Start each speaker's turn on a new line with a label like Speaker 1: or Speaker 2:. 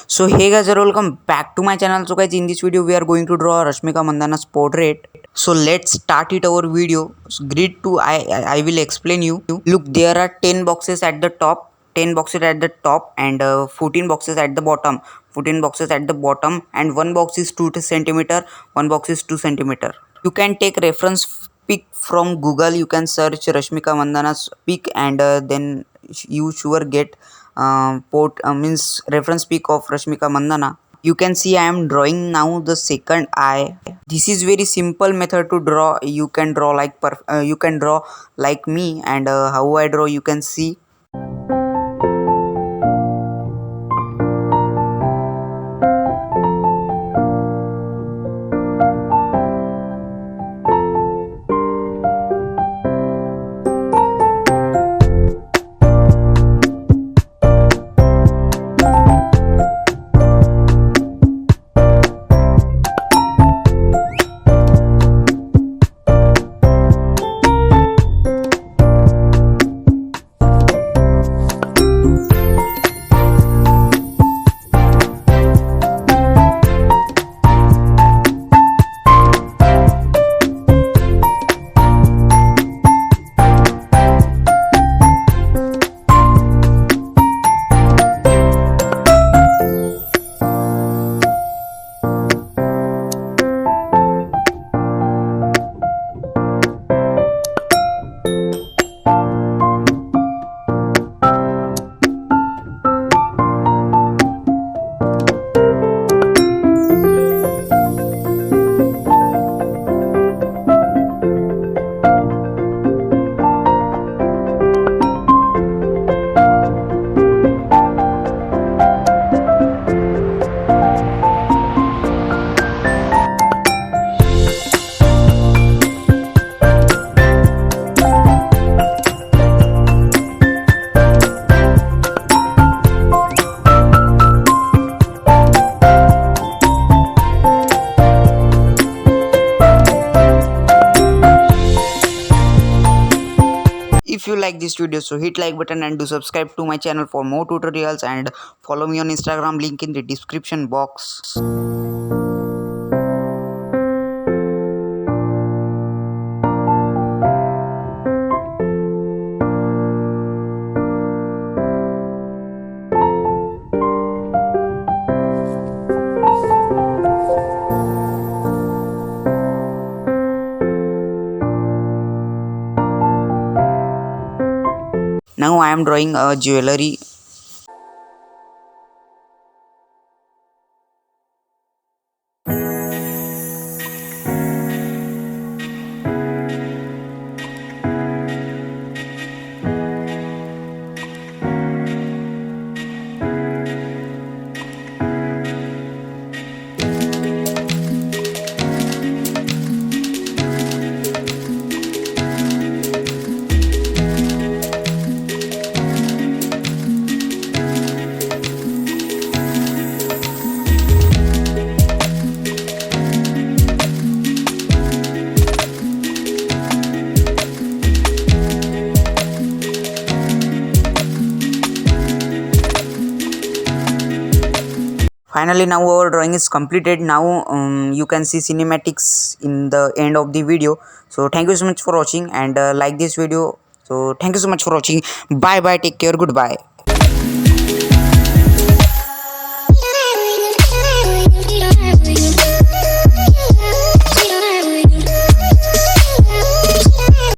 Speaker 1: So hey guys, welcome back to my channel. So guys, in this video we are going to draw Rashmika Mandanna's portrait. So let's start it our video. So grid 2 I will explain you. Look, there are 10 boxes at the top, 10 boxes at the top and 14 boxes at the bottom. 14 boxes at the bottom and one box is 2 centimeter, one box is 2 centimeter. You can take reference pic from Google. You can search Rashmika Mandanna's pic and then you sure get means reference pic of Rashmika Mandanna. You can see I am drawing now the second eye. This is very simple method to draw. You can draw like me, and how I draw you can see. If you like this video, so hit like button and do subscribe to my channel for more tutorials, and follow me on Instagram, link in the description box. Now I am drawing a jewelry. Finally, now our drawing is completed. Now you can see cinematics in the end of the video. So thank you so much for watching, and like this video. So thank you so much for watching. Bye bye, take care, goodbye.